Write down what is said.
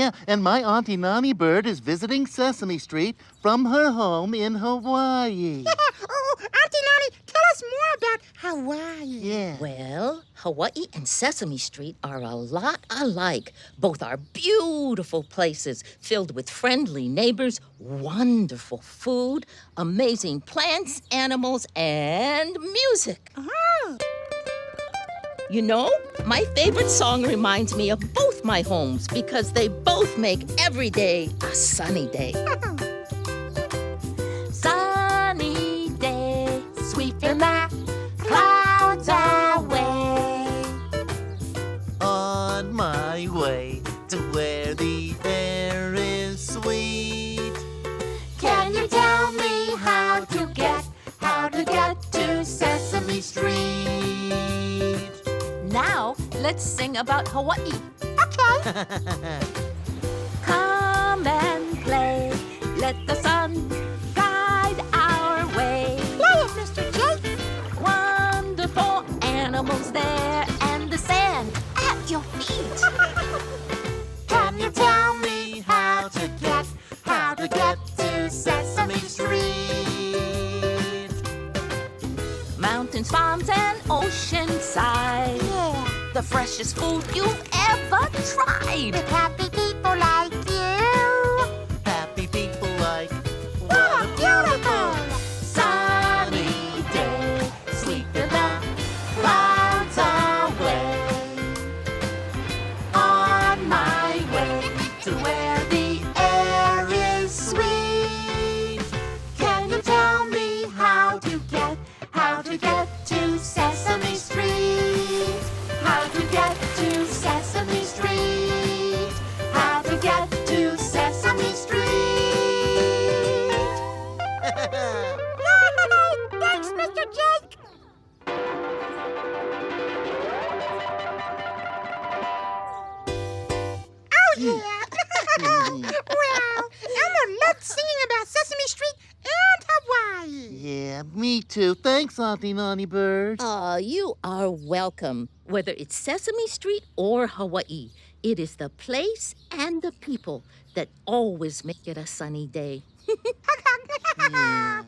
Yeah, and my Auntie Nani Bird is visiting Sesame Street from her home in Hawaii. Oh, Auntie Nani, tell us more about Hawaii. Yeah. Well, Hawaii and Sesame Street are a lot alike. Both are beautiful places filled with friendly neighbors, wonderful food, amazing plants, animals, and music. Oh. You know, my favorite song reminds me of both my homes because they both make every day a sunny day. Sunny day, sweeping the clouds away. On my way to where the air is sweet. Can you tell me how to get to Sesame Street? Now, let's sing about Hawaii. Okay. Come and play, let the sun guide our way. Play it, Mr. Jake. Wonderful animals there and the sand at your feet. Can you tell me how to get to Sesame Street? Mountains, farms, and oceanside. Yeah. The freshest food you've ever tried. With happy people like you. Happy people like What a beautiful. Sunny day, sweeping the clouds away. On my way to where the air is sweet. Can you tell me how to get to Sesame Street? How to get to Sesame Street? How to get to Sesame Street? Thanks, Mr. Jake. Oh, yeah. Well, Elmo loved singing about Sesame Street and Hawaii. Yeah, me too. Thanks, Auntie Nani Bird. You are welcome. Whether it's Sesame Street or Hawaii, it is the place and the people that always make it a sunny day. Yeah.